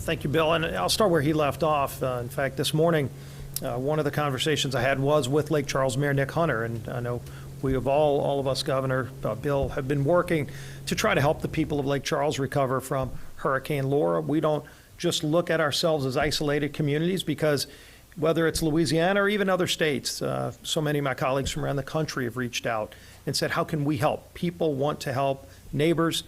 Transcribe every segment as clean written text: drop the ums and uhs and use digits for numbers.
Thank you, Bill. And I'll start where he left off. In fact, this morning, one of the conversations I had was with Lake Charles Mayor Nick Hunter. And I know we have all of us, Governor Bill, have been working to try to help the people of Lake Charles recover from Hurricane Laura. We don't just look at ourselves as isolated communities, because whether it's Louisiana or even other states, so many of my colleagues from around the country have reached out and said, how can we help? People want to help neighbors.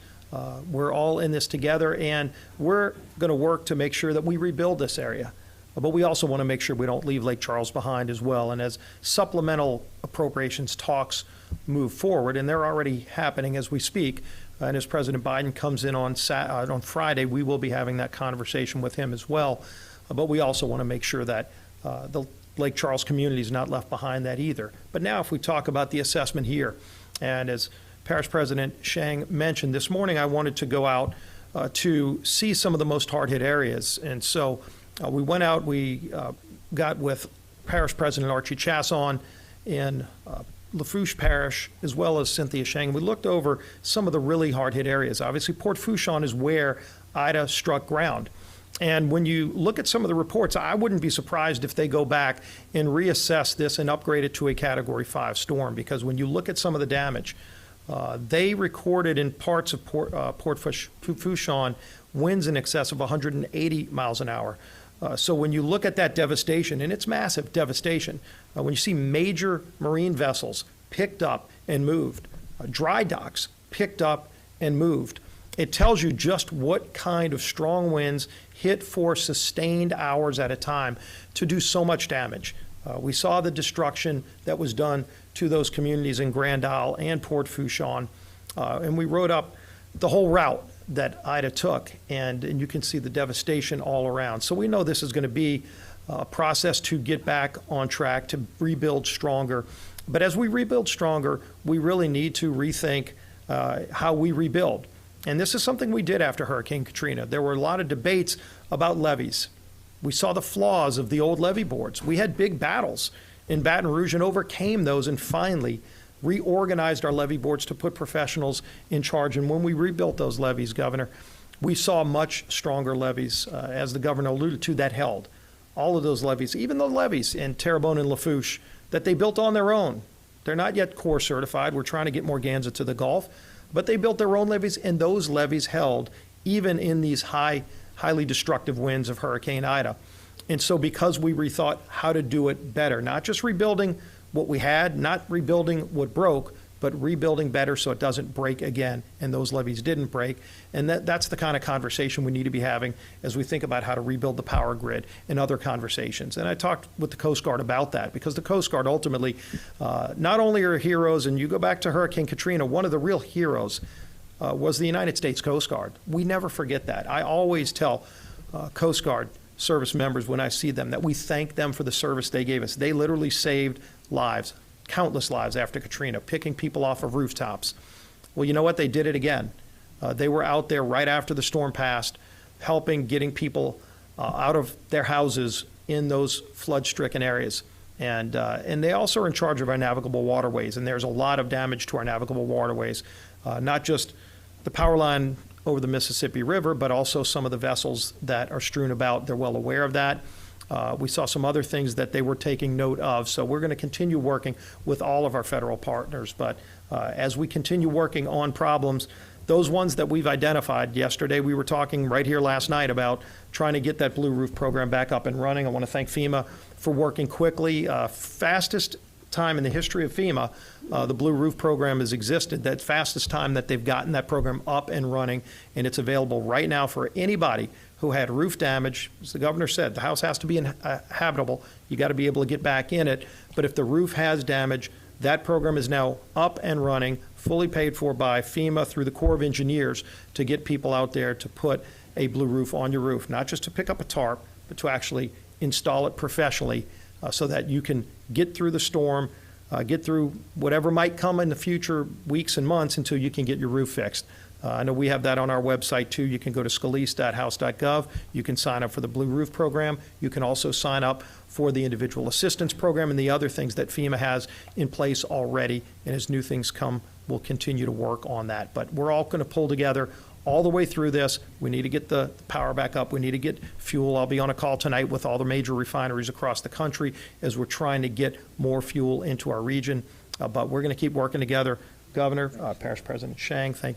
We're all in this together, and we're going to work to make sure that we rebuild this area. But we also want to make sure we don't leave Lake Charles behind as well. And as supplemental appropriations talks move forward, and they're already happening as we speak, and as President Biden comes in on Friday, we will be having that conversation with him as well. But we also want to make sure that the Lake Charles community is not left behind that either. But now if we talk about the assessment here, and as Parish President Shang mentioned, this morning I wanted to go out to see some of the most hard-hit areas. And so we went out, we got with Parish President Archie Chasson in Lafourche Parish, as well as Cynthia Shang. We looked over some of the really hard-hit areas. Obviously, Port Fourchon is where Ida struck ground. And when you look at some of the reports, I wouldn't be surprised if they go back and reassess this and upgrade it to a Category 5 storm, because when you look at some of the damage, they recorded in parts of Port Fourchon winds in excess of 180 miles an hour. So when you look at that devastation, and it's massive devastation, when you see major marine vessels picked up and moved, dry docks picked up and moved, it tells you just what kind of strong winds hit for sustained hours at a time to do so much damage. We saw the destruction that was done to those communities in Grand Isle and Port Fourchon, and we wrote up the whole route that Ida took, and you can see the devastation all around. So we know this is going to be a process to get back on track, to rebuild stronger. But as we rebuild stronger, we really need to rethink how we rebuild. And this is something we did after Hurricane Katrina. There were a lot of debates about levees. We saw the flaws of the old levee boards. We had big battles in Baton Rouge and overcame those, and finally reorganized our levee boards to put professionals in charge. And when we rebuilt those levees, Governor, we saw much stronger levees, as the governor alluded to, that held. All of those levees, even the levees in Terrebonne and Lafourche that they built on their own. They're not yet Corps certified. We're trying to get Morganza to the Gulf. But they built their own levees, and those levees held even in these highly destructive winds of Hurricane Ida. And so because we rethought how to do it better, not just rebuilding what we had, not rebuilding what broke, but rebuilding better so it doesn't break again, and those levees didn't break. And that's the kind of conversation we need to be having as we think about how to rebuild the power grid and other conversations. And I talked with the Coast Guard about that, because the Coast Guard ultimately not only are heroes, and you go back to Hurricane Katrina, one of the real heroes was the United States Coast Guard. We never forget that. I always tell Coast Guard service members when I see them that we thank them for the service they gave us. They literally saved lives, countless lives after Katrina, picking people off of rooftops. Well, you know what? They did it again. They were out there right after the storm passed, helping getting people out of their houses in those flood-stricken areas. And they also are in charge of our navigable waterways, and there's a lot of damage to our navigable waterways, not just the power line over the Mississippi River, but also some of the vessels that are strewn about. They're well aware of that. We saw some other things that they were taking note of. So we're going to continue working with all of our federal partners. But as we continue working on problems, those ones that we've identified, yesterday we were talking right here last night about trying to get that Blue Roof program back up and running. I want to thank FEMA for working quickly. Fastest time in the history of FEMA, the Blue Roof program has existed. That fastest time that they've gotten that program up and running, and it's available right now for anybody who had roof damage. As the governor said, the house has to be habitable. You got to be able to get back in it. But if the roof has damage, that program is now up and running, fully paid for by FEMA through the Corps of Engineers to get people out there to put a blue roof on your roof, not just to pick up a tarp, but to actually install it professionally so that you can get through the storm, get through whatever might come in the future weeks and months until you can get your roof fixed. I know we have that on our website too. You can go to scalise.house.gov. You can sign up for the Blue Roof program. You can also sign up for the individual assistance program and the other things that FEMA has in place already. And as new things come, we'll continue to work on that. But we're all going to pull together all the way through this. We need to get the power back up. We need to get fuel. I'll be on a call tonight with all the major refineries across the country as we're trying to get more fuel into our region. But we're going to keep working together. Governor, Parish President Shang, thank you.